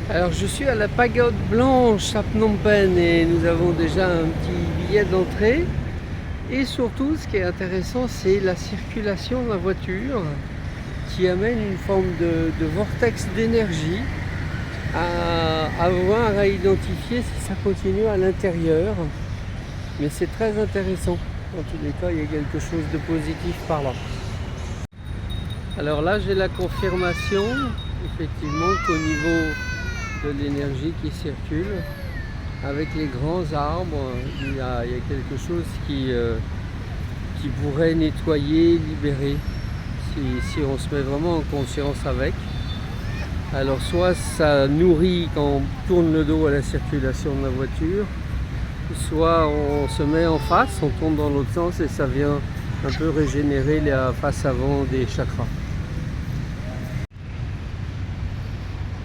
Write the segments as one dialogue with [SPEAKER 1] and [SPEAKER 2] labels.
[SPEAKER 1] Alors je suis à la pagode blanche à Phnom Penh et nous avons déjà un petit billet d'entrée. Et surtout, ce qui est intéressant, c'est la circulation de la voiture qui amène une forme de vortex d'énergie à voir, à identifier si ça continue à l'intérieur. Mais c'est très intéressant. En tous les cas, il y a quelque chose de positif par là. Alors là, j'ai la confirmation, effectivement, qu'au niveau de l'énergie qui circule, avec les grands arbres, il y a quelque chose qui pourrait nettoyer, libérer, si on se met vraiment en conscience avec. Alors soit ça nourrit quand on tourne le dos à la circulation de la voiture, soit on se met en face, on tourne dans l'autre sens et ça vient un peu régénérer la face avant des chakras.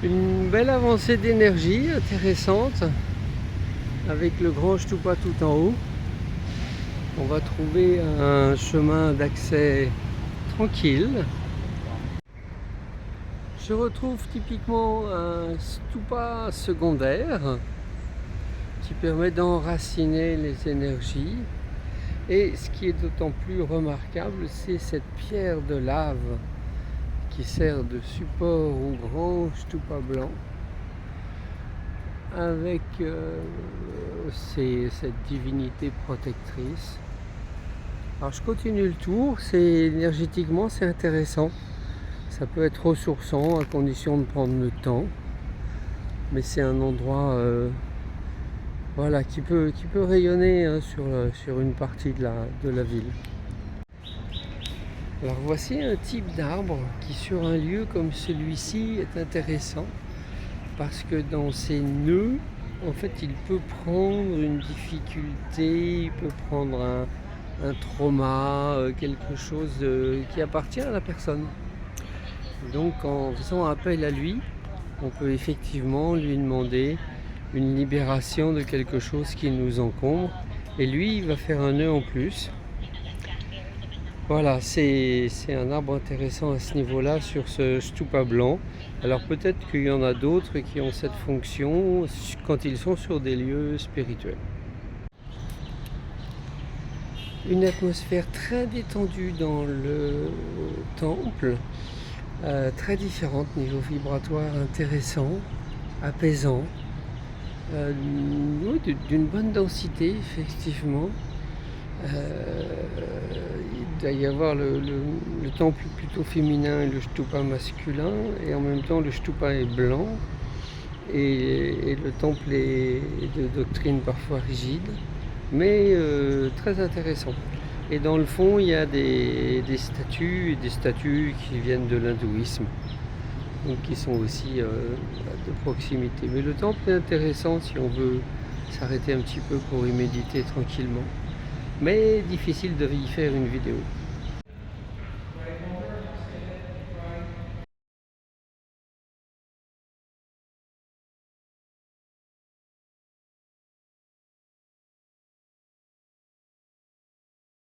[SPEAKER 1] Une belle avancée d'énergie intéressante avec le grand Stupa tout en haut. On va trouver un chemin d'accès tranquille. Je retrouve typiquement un stupa secondaire qui permet d'enraciner les énergies. Et ce qui est d'autant plus remarquable, c'est cette pierre de lave qui sert de support au grand stupa blanc avec cette divinité protectrice. Alors je continue le tour, énergétiquement c'est intéressant, ça peut être ressourçant à condition de prendre le temps, mais c'est un endroit voilà, qui peut rayonner hein, sur une partie de la ville. Alors voici un type d'arbre qui sur un lieu comme celui-ci est intéressant parce que dans ses nœuds, en fait, il peut prendre une difficulté, il peut prendre un trauma, quelque chose qui appartient à la personne. Donc en faisant appel à lui, on peut effectivement lui demander une libération de quelque chose qui nous encombre et lui, il va faire un nœud en plus. Voilà, c'est un arbre intéressant à ce niveau-là sur ce stupa blanc. Alors peut-être qu'il y en a d'autres qui ont cette fonction quand ils sont sur des lieux spirituels. Une atmosphère très détendue dans le temple, très différente, niveau vibratoire intéressant, apaisant, oui, d'une bonne densité effectivement. Il doit y avoir le temple plutôt féminin et le stupa masculin, et en même temps le stupa est blanc et le temple est de doctrine parfois rigide, mais très intéressant. Et dans le fond, il y a des statues qui viennent de l'hindouisme, donc qui sont aussi de proximité. Mais le temple est intéressant si on veut s'arrêter un petit peu pour y méditer tranquillement. Mais difficile de y faire une vidéo.